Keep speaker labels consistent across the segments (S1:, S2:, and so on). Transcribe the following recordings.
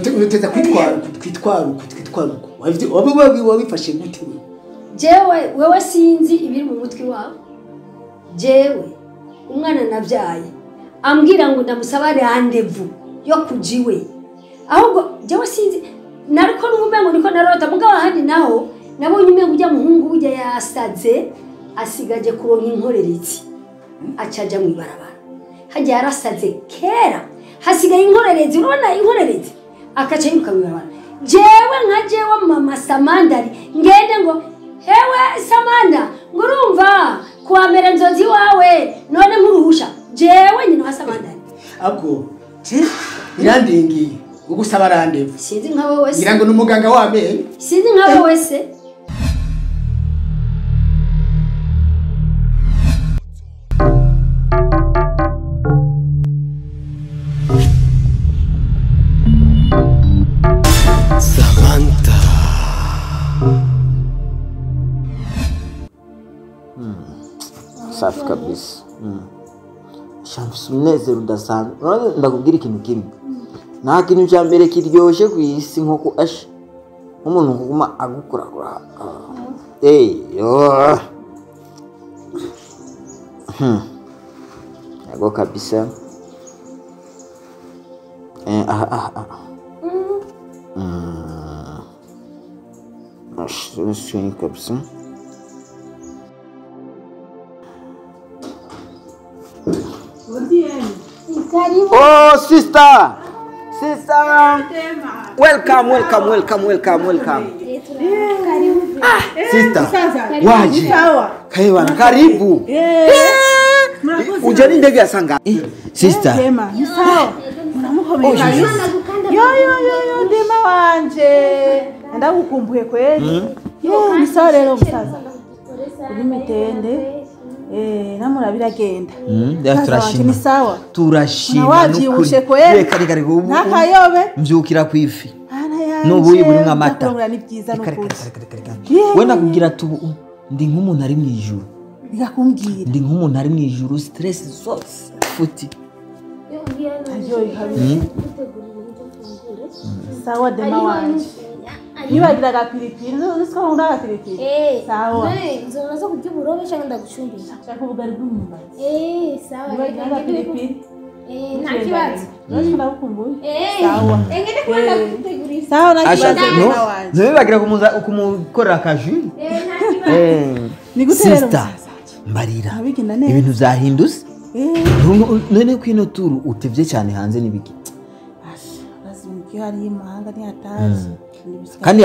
S1: uteza kwitwara wabifashe gute
S2: jewe wewe sinzi ibiri mu mutwe wawe jewe umwana navyaye ambwira ngo ndamusaba rendezvous yo kujiwe ahubwo jewe sinzi nariko n'umengo niko narota mugabo handi naho nabonye umengo ujya muhungu ujya yasaze asigaje kuronka inkorerezi acaja mu ibarabara hajya yarasaze kera hasigaye inkorerezi urabona inkorerezi akaca yiruka mu ibarabara jewe nka jewe mama Samandari ngende ngo hewe Samanda ngurumva kuwa mbere nzozi wawe none nkuruhusha jewe nyine wa Samandari
S1: abwo irandingiye ugusaba rendezvous
S2: sinzi nka wowe se
S1: ngirango n'umuganga w'amenyo
S2: sinzi nka wowe se
S1: Samantha
S3: safi kabisa shamsi umunezero udasanzwe ndakubwira ikintu kimwe nta kintu cya mbere kiryoshye ku isi nko kuasha umuntu kuguma agukurakura yego kabisa Acho kabisa oh sister welcome sister waje kaiwana karibu ujani ndege ya sanga sister
S4: yo ndema wanje ndagukumbuye kweli ni sawa rero musaza uri mitende namurabira genda
S3: turashima
S4: sawa
S3: turashima
S4: n'ukuri reka ntakayobe
S3: mbyukira ku ifi n'ubuyi buri mwamata we nakubwira tubu ndi nk'umuntu ari mu ijuru
S4: bikakumbwira
S3: ndi nk'umuntu ari mu ijuru stress zose futi
S4: sawa dema wanje nibagira gapiripiri nziko ngunda gapiripiri sawa
S5: nzoza kurya uburobe cyangwa ndagucumbisha
S4: shaka ubugari bw'umumbazi
S5: sawa
S4: nibagira gapiripiri
S5: nta kibazo
S4: ndagukumbuye sawa
S5: engene kwenda kutegurira
S4: sawa nakibazo
S3: ntibibagira kumukorera akaju
S4: ni guterera
S3: sister mbarira ibintu byahindutse none kwino turu utevye cyane hanze nibiki
S4: hari imahanga ni hatazi
S3: kandi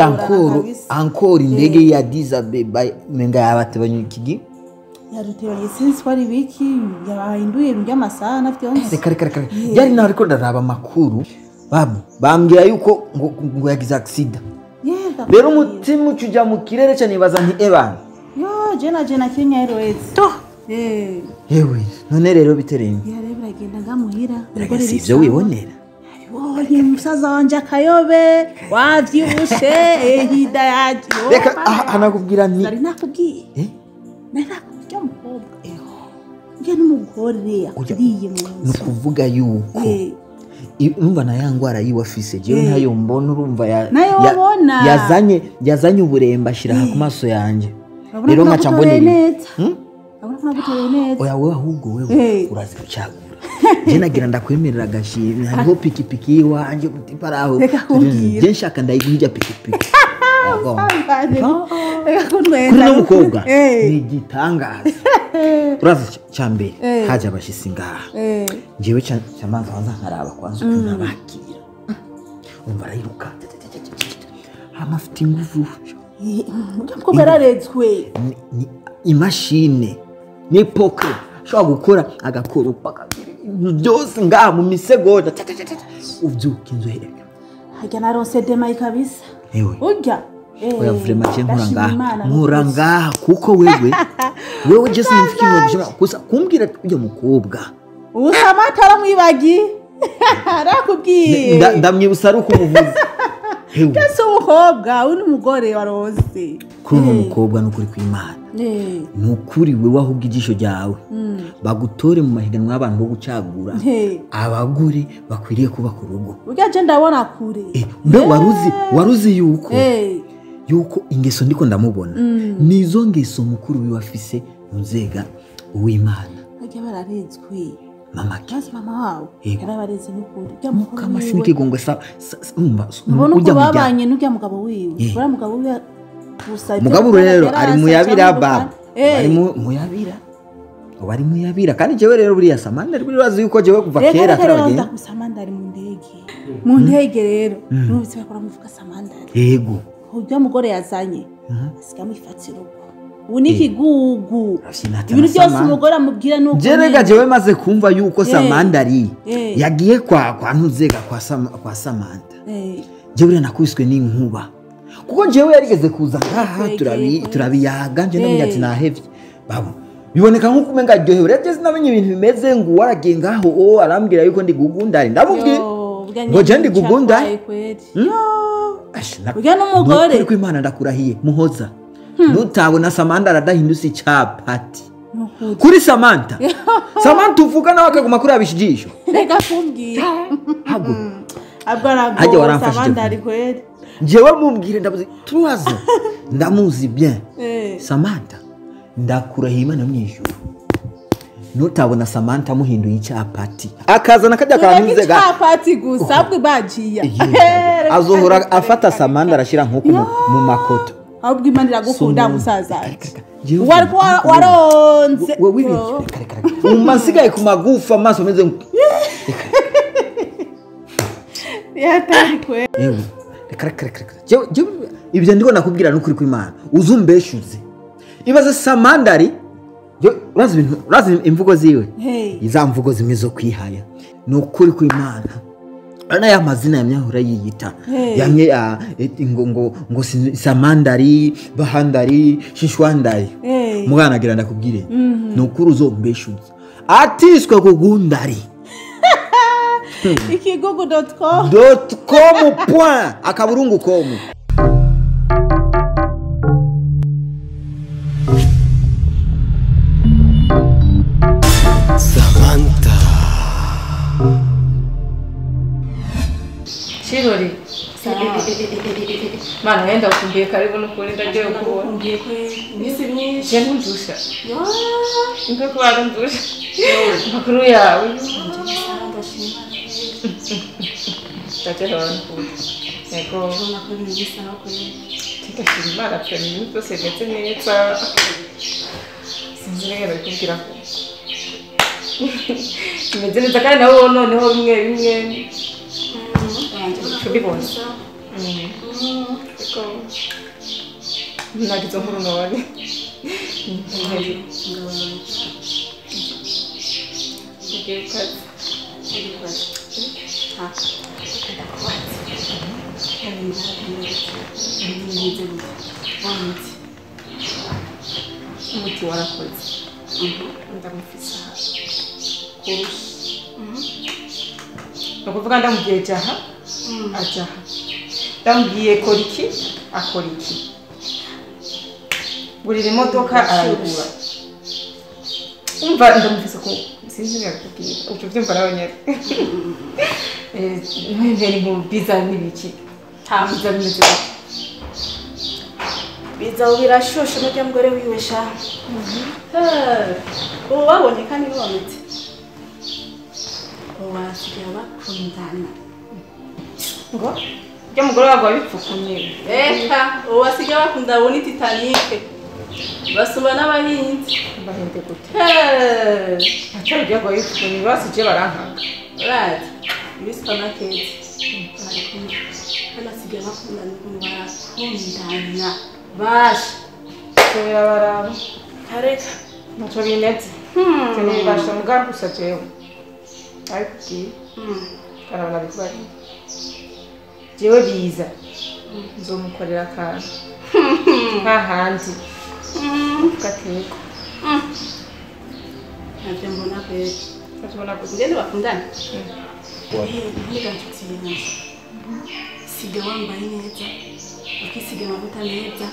S3: ankoro indege ya Dizabeba menga yabatebanye ikigi
S4: yaruteye sinzi kwari biki yabahinduye by'amasaha nafite yonse
S3: reka yari nawe ariko ndaraba makuru babu bambwira yuko ngo yagize accident rero umutima ucuja mu kirere cyane baza nti ebana
S4: yo jena Kenya Airways
S3: to yewe none rero bitereye
S4: yarebra genda ngamuhira
S3: reka sivyo wibonera
S4: oye musaza wanje akayobe wavyibushe hida yaje
S3: reka hanakubwira ni
S4: ari nakubwiye nakubwiye umukobwa nge n'umugore akuriye mu
S3: nukuvuga yuko urumva na yangwara yiwafise jewe ntayo mbona urumva yazanye uburemba ashira ku maso yanje rero nkaca mbonera
S4: neza
S3: oya wewe ahubwo wewe urazi kucyagura je nagira ndakwemerera gashimwe hariho pikipiki wanje gutiparaho je nshaka ndayiguhija pikipiki kuri n'umukobwa ni gitangaza urazi cyambere haje abashisi ngaha jewe cyamanza wanza nkaraba kwanza kunabakira umva rayiruka amafite ingufu
S4: umukobwa ararezwe
S3: ni imashine ni poke shobora gukora agakora upaka byose ngaha mu misegonda ubyuka inzu hereka
S4: hajya naronse dema kabisa urya
S3: oya vraiment nkura ngaha kuko wewe je sinifiki ngo gusa kumbwira ujya mukobwa
S4: usamatara mwibagi arakubwiye
S3: ndamwibusa ari ukumuvuza
S4: kase umukobwa uri umugore warose
S3: kuri umukobwa n'ukuri kw'Imana n'ukuri wewe ahubwo ijisho ryawe bagutore mu mahiganwa y'abantu bo gucagura abagore bakwiriye kuba ku rugo.
S4: Burya je ndabona kure.
S3: Mbe waruzi yuko ingeso ndiko ndamubona nizo ngeso mukuru biwafise muzega uw'Imana.
S4: Bajya bararizwi.
S3: Mama
S4: wawe yarabareze n'ukuri.
S3: Mukama sinikigongo sa umba.
S4: Ujya babanye n'ujya mugabo wiwe. Bora mugabo wiwe
S3: mugabo rero ari muyabira baba. Ari muyabira. Bari muyabira kandi jewe rero buriya Samantha ari birazi yuko jewe kuva kera
S4: karabagenda. Rero Samantha ari mu ndege. Mu ndege rero n'ubise bakora muvuga Samantha.
S3: Yego.
S4: Ujya mugore yazanye. Asigamufatira uko. Unikigugu. Ibintu byose umugore amubwira nuko.
S3: Jerega jewe maze kumva yuko Samantha ari yagiye kwa ntuzega kwa Samantha. Jewe nakwiswe n'inkuba. Kuko jewe yarigeze kuza ngaha turabiyaga nje ndamenya ati nahevye. Babo biboneka nko kumenga ryohewe rete sinamenye ibintu bimeze ngo waragiye ngaho arambwira yuko ndi gugundari ndamubwiye ngo je ndi gugundari
S4: Ujya n'umugore
S3: ko Imana ndakurahiye muhoza nutabona Samantha aradahindutse icapati kuri Samantha uvuga nawe akaguma kuri abishijisho
S4: reka kumbwira
S3: hago
S4: haje waramfashije ari kweli
S3: jewe mumbwire ndabuze turaza ndamuzi bien Samantha ndakurahiye Imana mwishyura nutabona Samantha muhinduye icapati akazana kajya kanizega
S4: icapati gusa bwe bagiye
S3: azohora afata Samantha arashira nkuko mu makoto
S4: ahubwo Imana iragukunda musaza wari waronze
S3: umasigaye ku magufa amaso meze
S4: yatari kwe
S3: ibyo ndiko nakubwira n'ukuri kw'Imana uzumbeshuze ibaze Samantha ari urazi imvugo ziwe iza mvugo zimwe zo kwihaya n'ukuri kw'Imana ana ya mazina yamyahura yiyita yamye ngo Samandari Bahandari Shishwandari mugana agira ndakubwire n'ukuri uzombeshuze atiswe kugundari
S4: ikigugu.com
S3: akaburungu.com
S1: Samantha
S6: Chirori Mana wenda ukumbiye karibu n'ukuri ndagiye kubona
S4: ngiye kwe nisi myinshi
S6: je ndusha nko kwa ndusha makuru yawe Tache hano eko
S4: nakuri ngisa nakuri
S6: tikashimara cyane nito segetse neza sinzi rero kugira ko imeze neza kandi nawe noneho bimwe kubibona eko nagize nkuru none umuti warakoze ndamufisa kurusha nukuvuga ndamubwiye jaha ajaha ndamubwiye koriki akoriki buri modoka arayigura umva ndamufisa ko sinzi nakubwira uco vyumva nawe nyene ntari mu biza n'ibiki tamza bimeze
S4: biza ubirashoshe n'ujya mugore wiwe sha ubu babonye kandi babonetse wasigaye bakundana
S6: ngo ujya mugore wawe wabipfukumye
S4: reka ubu wasigaye bakundana ubu ni Titanic basuba n'abahinzi
S6: bahende gute atari ujya ngo wabipfukumye basije barankanga
S4: urazi muri supermarket basigaye bakundana ukuntu barakundana basha
S6: kubera baraba
S4: kareka
S6: naco binetse tene basha mugara gusa jewe ariko ki karabona bikubari jewe biza nzomukorera akantu nk'ahandi gateko
S4: ntabyo mbona kweli
S6: atubona gusa
S4: ngende bakundana ntiga nshuti yanjye siga wambaye neza ukisiga amavuta neza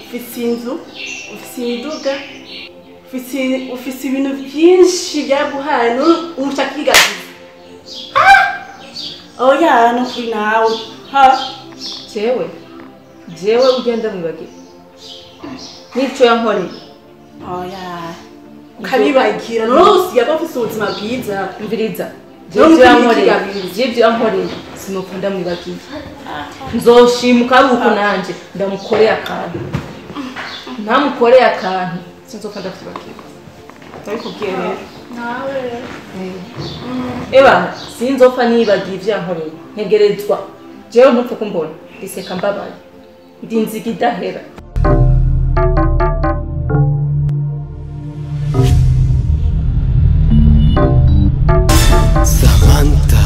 S4: ufise inzu ufise imiduga ufise ibintu byinshi byaguhaye uca kigabiza oya no kuri nawe ha
S6: jewe ugenda mwibagira n'icyo yankoreye
S4: oya kabibagira rose yabafise ubuzima bwiza
S6: mviriza ibyo yankoreye sinopfa mwibagiye nzoshimuka ari uko nanje ndamukoreye akantu ntamukoreye akantu sinzopfa ndavyibagira ndabikubwiye rero
S5: nawe
S6: eba sinzopfa nibagiye ivyo yankoreye ntegerezwa jewe ntupfe kumbona ndiseka mbabaye ndi inziga idahera
S1: Samantha.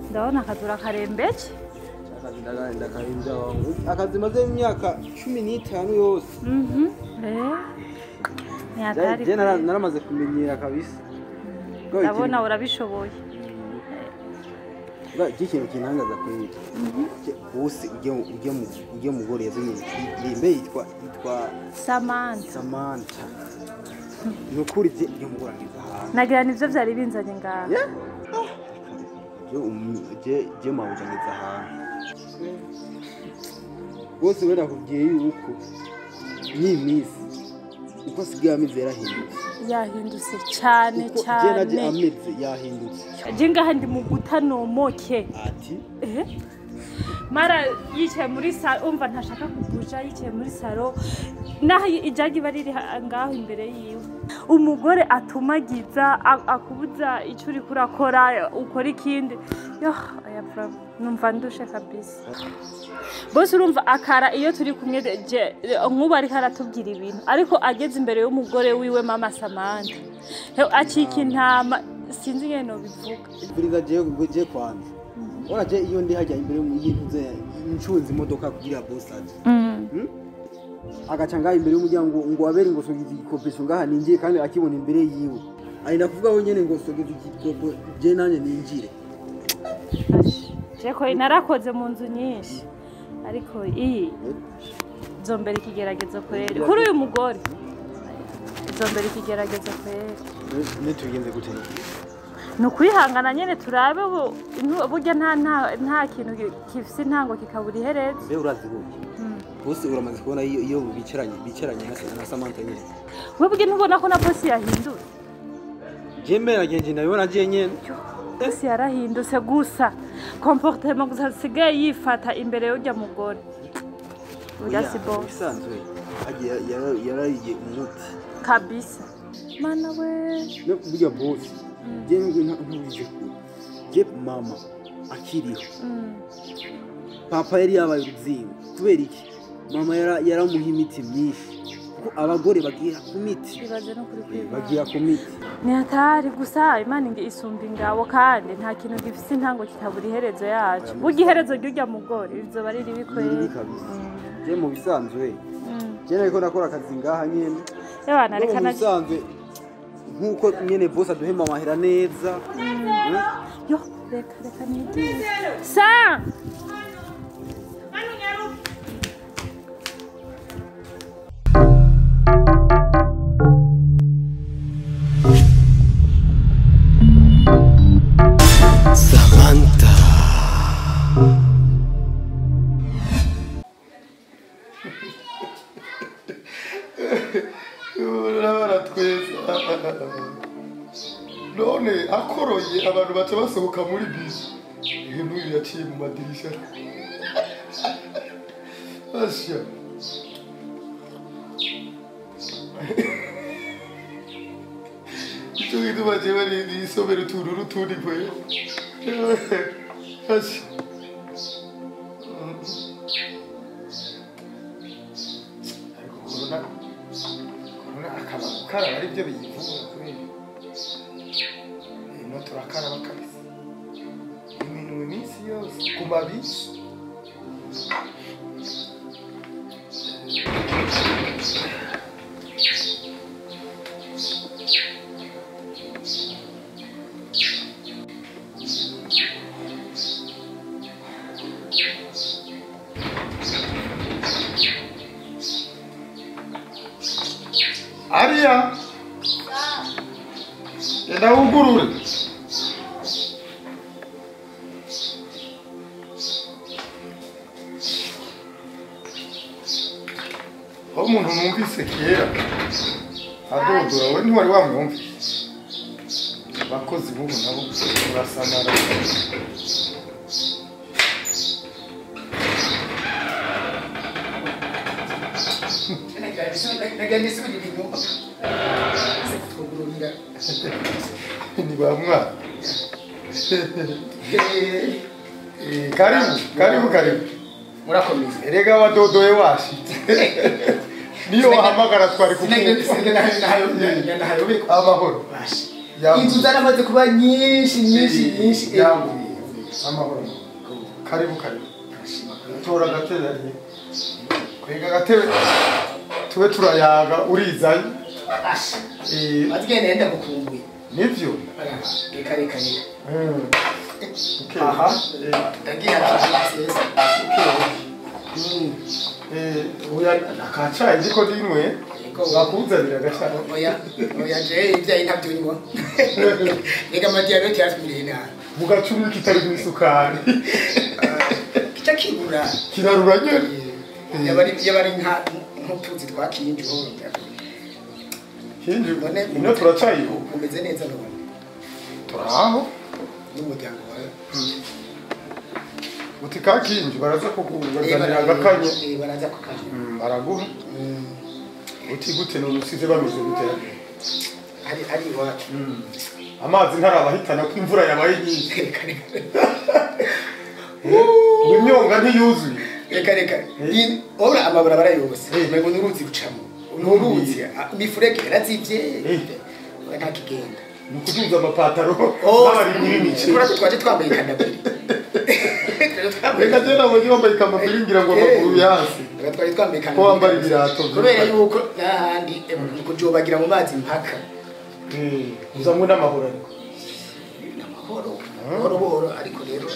S4: ndabona akazura karembeje
S3: akazi maze imyaka 15 yose je naramaze kumenyera kabisa
S4: ndabona urabishoboye
S3: ikintu kintangaza kuri bose ujye mugore yazanye imbe yitwa Samantha nukuri je mugorangiza
S4: nagira nivyo vyari binzanye ngaho
S3: je mawujangiza ahantu bose wenda kubwiye yuko n'imisi uko asigaye ameze
S4: yahindutse cyane
S3: je naje ameze yahindutse
S4: je ngaha ndi mu gutanomoke
S3: ati
S4: mara yicaye muri salo umva ntashaka kubuja yicaye muri salo naho ijagi bariri ngaho imbere yiwe umugore atumagiza akubuza icyo uri kurakora ukora ikindi numva ndushe kabisa bose urumva akara iyo turi kumwe nk'ubu ariko aratubwira ibintu ariko ageze imbere y'umugore wiwe mama Samantha acika intama sinzi ngene no bivuga
S3: iburiza je kwanza ora je iyo ndi hajya imbere y'intuze ncunze imodoka kugira boss aje agaca ngaho imbere y'umuryango ngo abere ngo sogize igikopeso ngaha ninjiye kandi akibona imbere yiwe arinda kuvuga we nyene ngo sogize igikopo je nanye ninjire
S4: Jeko narakoze mu nzu nyinshi ariko iyi zombera ikigeragezo kwere kuri uyu mugore zombera ikigeragezo kwere
S3: nitugenze gute
S4: nukwihangana nyene turabe burya nta kintu kifise intango kikabura ihereze
S3: be urazi buke bose uramaze kubona iyo bicaranye na Samantha nyene
S4: webwe ntubona ko na bosi yahindura
S3: jemera genje nabibona je nyene
S4: bosi yarahindutse gusa comportement gusa sigaye yifata imbere y'ujya mugore urya si bosi
S3: bisanzwe yarayiye umuti
S4: kabisa mana we
S3: no burya bosi je ntubize ko je mama akiriho papa yari yabaye uruzingo kubera iki mama yaramuha imiti myinshi kuko abagore bagira ku miti bagira ku miti
S4: ni hatari gusa Imana isumba ingabo kandi nta kintu gifise intango kitabura iherezo yacu burya iherezo ry'ujya mugore rizoba riri bikweye
S3: je mu bisanzwe je nariko nakora akazi ngaha nyene
S4: yabana reka na
S3: bisanzwe nkuko nyene boss aduhemba amahera neza
S4: yo reka nigire sa
S1: Samantha.
S7: none akoroye abantu baca basohoka muri bisi n'uyu yaciye mu madirisha asya icyo gituma jewe nisomera utuntu n'utundi kwe asya ariko birakaraba ari byo biyivura kubera ino turakaraba kabisa iminwe iminsi yose ku mabisi Aria, enda ugurure. Umuntu numvise kera adodora we ntiwari wamwumvise. Abakozi bubu nabo urasanara. Ni bamwa. Karibu.
S8: Murakomeza.
S7: Erega wadodoye washitse. Niyo wahamagara twari amahoro.
S8: Inzu zaramaze kuba nyinshi.
S7: Amahoro. Karibu. Tora gatebe ari. Kwega gatebe tube turayaga urizanye.
S8: Azigenda yenda gukumbuye.
S7: Nivyo.
S8: Reka.
S7: Aha.
S8: Ndagiye akisesa.
S7: Oya nakacaye ndiko dinwe. Bakuzanira gashaka.
S8: Oya je ibya intabyo nywa. Reka madiyabete yasubirena.
S7: Mugacumi kitari misukari.
S8: Kica kibura.
S7: Kirarura nyene.
S8: Yabari nka ntutuzi twakinjuro.
S7: Hinji ino turacayiho.
S8: Umeze neza none.
S7: Turaho.
S8: N'umuryango wawe.
S7: Utika kinji baraza kukuzanira agakanye.
S8: Baraza kukanye.
S7: Baraguha. Uti gute no usize bameze gute?
S8: Ari iwacu.
S7: Amazi ntarabahitana ko imvura yabaye nyinshi. Imyonga ntiyuzuye.
S8: Reka. Ora amabara barayose. Mego nuruzi gucamo. Nuruzi imifurege yarazivye. Nta kigenda.
S7: Nukuduza amapataro n'abari muri mice.
S8: Kura twaje twambaye kandabiri.
S7: Reka tena mu nyumba ikamabiri ngira ngo amaguru yasi.
S8: Twari twambaye kandabiri.
S7: Ko wambara ibirato.
S8: Kubera yuko nahandi kujobagira mu mazi mpaka.
S7: Uzamwe n'amahoro ariko.
S8: Amahoro ariko rero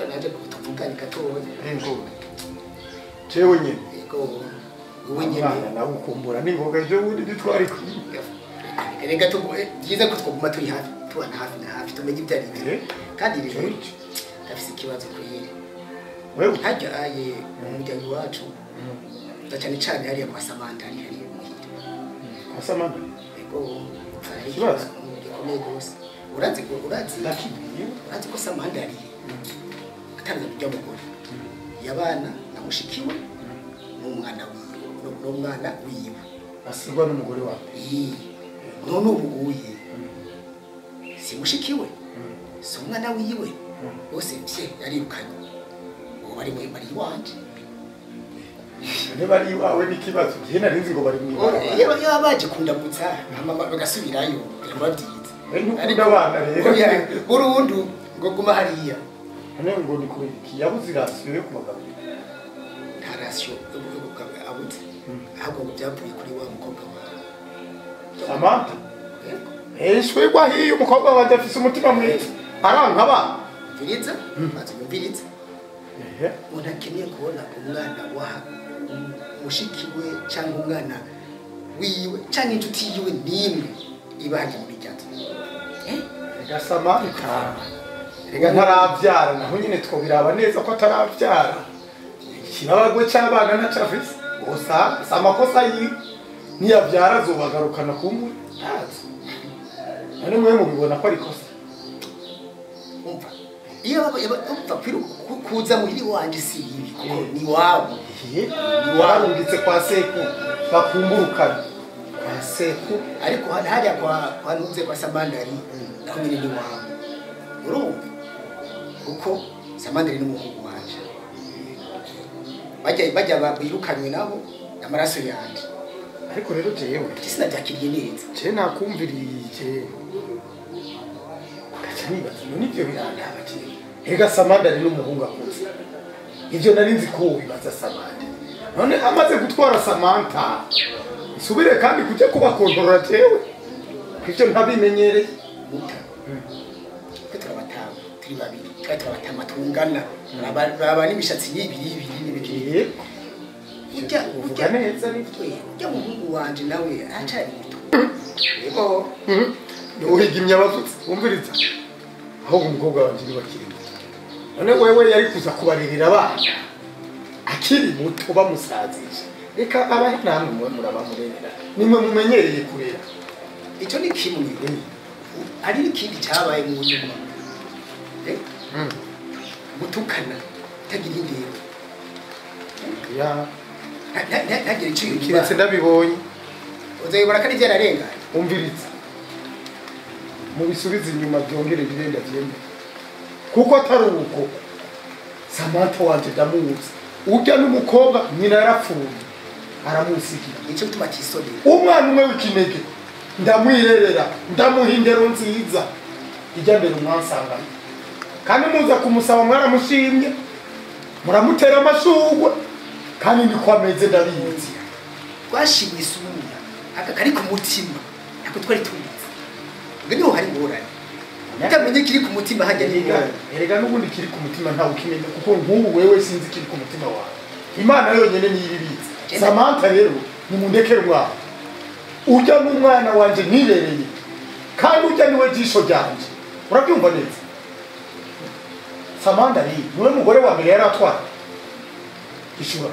S8: naje kutuvugana gatoya.
S7: Jewe nyene.
S8: Yego. Wowe nyene
S7: nawe ukumbura ningoga ibyo wundi ditwari ku.
S8: Reka byiza ko twaguma turi hafi tubana hafi tumenye ibyo ari byo. Kandi rero afise ikibazo kuri
S7: wewe
S8: hajya aye umuryango wacu cyane hariya kwa Samantha hariya muhira.
S7: Kwa Samantha?
S8: Yego.
S7: Ikibazo?
S8: Gikomeye gose. Urazi ko Samantha hariya atanze kujya mugore. Yabana na mushikiwe n'umwana wiwe.
S7: Asigwa n'umugore wawe.
S8: None umuguye. Si mushikiwe. Si umwana wiwe. Bose bye yarirukanye. Uwo bari wanje.
S7: Ne bari wawe n'ikibazo. Je narinzi ngo bari mwiwe.
S8: Iyo baje kundamutsa mama bagasubirayo. Babyize.
S7: Ariko abana rero.
S8: Burundu ngo guma hariya.
S7: None ngo ni kuri kiyabuze rasiyo yo kubagabo.
S8: Tarasyo abuze. Ahubwo ngo byavuye kuri wa mukobwa wawe.
S7: Samantha. Shwe kwa hiyo mukobwa wanje afise umutima mwiza. Arankaba.
S8: Mviriza? Mviriza. Unakeneye kubona umwana wa mushikiwe cyangwa umwana wiwe cyangwa inshuti yiwe nimwe ibaje muri cyato.
S7: Rega Samantha. Rega ntarabyara naho nyine twobiraba neza ko atarabyara. Kirabagwe cy'abana na cyafise. Osa amakosa yi niyabyara zobagarukana kumwe. None mwe mubibona ko ari kosa.
S8: Umva. Iyo bapfa kuza muhiri wanje si ibi kuko ni wabo.
S7: Ni warungitse kwa seku bakumburukana.
S8: Kwa seku ariko hajya kwa ntuze kwa Samandari naho nyine ni wabo. Urumva? Kuko Samandari n'umuhungu wanje. Bajya babirukanywe nabo amaraso yanje.
S7: ariko rero jewe
S8: sinabyakiriye neza
S7: je nakumvirije gaca nibaza none ivyo birandaba jewe ega Samanda ari n'umuhungu akuze ivyo nari nzi ko bibaza Samanda none amaze gutwara Samantha subire kandi kujya kubakontorora jewe ivyo ntabimenyereye
S8: turabatamu turi babiri turabatama tungana baba n'imishatsi y'ibiri n'ibikiri
S7: uvuga neza nitwe
S8: ujya muhungu wanje nawe acari muto yego
S7: uhigimye abavutse wumviriza aho umukobwa wanje ni bakiri muto none wewe yari kuza kubaririra abana akiri muto bamusazije reka abahe namwe mwe murabamurera nimwe mumenyereye kurera
S8: icyo ni kimwe ari n'ikindi cyabaye mu nyuma gutukana tagira indero
S7: ya
S8: ntagire icyo
S7: kiretse ndabibonye
S8: uzayibona ko ari byararenganye
S7: umviriza mu bisubiza inyuma byongere birenda byemere kuko atari uko Samantha wanje ndamuzi ujya n'umukobwa nyina yarapfuye aramusigira
S8: nicyo gituma atisodera
S7: umwana umwe w'ikinege ndamwirerera ndamuha indero nziza ijya mbere umwansangana kandi muza kumusaba mwaramushimye muramutera amashugwe kandi niko ameze ndabizi
S8: twashimye isura aka kari ku mutima ntabwo twari tubizi ubwo niho hari ingorane utamenye kiri ku mutima hajya n'ingorane
S7: erega n'ubundi kiri ku mutima ntawe ukimenya kuko nk'ubu wewe sinzi kiri ku mutima wawe Imana yonyine niyo ibibizi Samantha rero nimundekere umwana ujya n'umwana wanje nirereye kandi ujya niwe jisho ryanje urabyumva neza Samantha ni niwe mugore wa mbere yaratwara ishura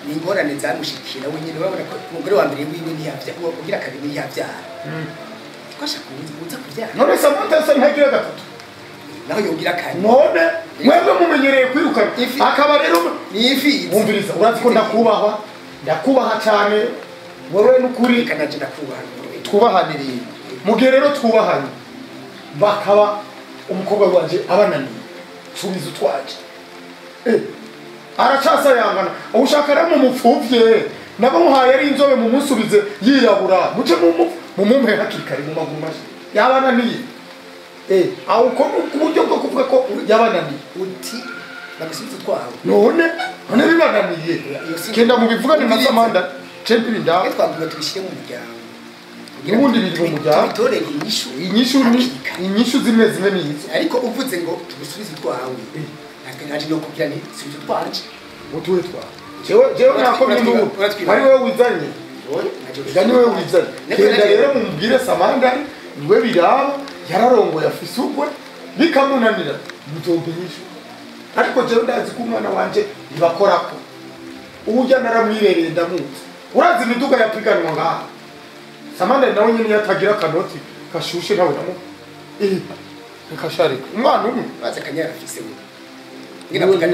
S8: ni ingorane zamushikira wenyine urabona ko umugore wa mbere wiwe ntiyabyara ugira kabiri ntiyabyara twasha kuza kubyara
S7: none Samantha yose ntagira gatatu
S8: naho yogira kane
S7: none mwebwe mumenyereye kwirukana akaba rero
S8: ni ifi
S7: wumviriza urazi ko ndakubaha cyane wowe n'ukuri
S8: kanaje ndakubaha
S7: twubahaniriye mugihe rero twubahanye bakaba umukobwa wanje abananiye subiza utwaje aracasayangana ushaka rero mumupfuvye nabamuhaye ari inzobe mumusubize yirabura muce mumumpe hakiri kare mu maguru mashi yabananiye aho ko kuburyo bwo kuvuga ko yabananiye
S8: uti bagisubiza twawe
S7: none bibananiye kenda mu bivugane na Samanda cempiri ndawe
S8: twabwiwe tubishyire mu muryango
S7: ubundi biri mu muryango
S8: bitorere
S7: inyishu zimwe nizo
S8: ariko uvuze ngo tubisubize twawe ntaje no kugira ni subiza twanje
S7: utuwe twawe jewe nakomye n'ubu ari wewe wizanye gani wewe wizanye kenda rero mumubwire Samanda niwe biraba yararongoye afise ugwe bikamunanira mutombe nyishu ariko jewe ndazi ko umwana wanje ibakorako ujya naramwirereye ndamuzi urazi imiduga yapiganwa ngaha Samanda nawe nyine yatagira kanoti kashushe nawe namu nkashare umwana umwe
S8: baza kanyara afise we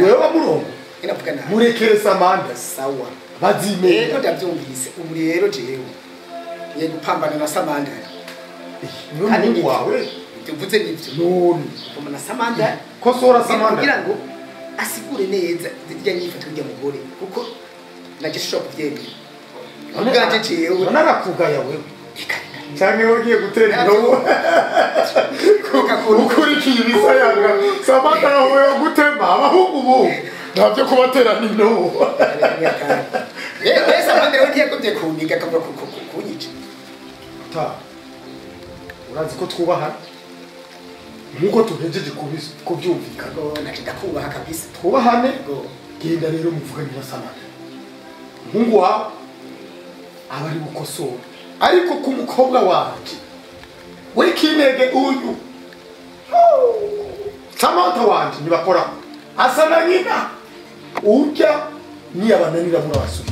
S7: wewe wamurongo
S8: inapukana
S7: murekere Samanda
S8: sawa
S7: bazimeye
S8: ndabyumvise ubu rero jewe ye gupambana na Samanda
S7: n'umuntu wawe
S8: tuvuze n'ibyo
S7: none
S8: kumana Samanda
S7: kosora Samanda
S8: kugira ngo asigure neza zijya nyifato y'ujya mugore kuko naje shop byemeye ubwanje jewe
S7: narakugaye wewe cyane wagiye gutera indobo ukurikiye ibisayanga Samanda wewe gutema abahungu bo ntabyo kubatera n'indobo
S8: Samanda rero ntiyagomye kunyiga akamara kunyica
S7: ta urazi ko twubaha nkuko tuhejeje kubyumvikana
S8: naje ndakubaha kabisa
S7: twubahane genda rero muvugane na Samanda umuhungu wawe aba ari gukosora ariko ku mukobwa wanje we kinege uyu Samantha wanje nibakora asa na nyina ujya niyabananira muri abasubiza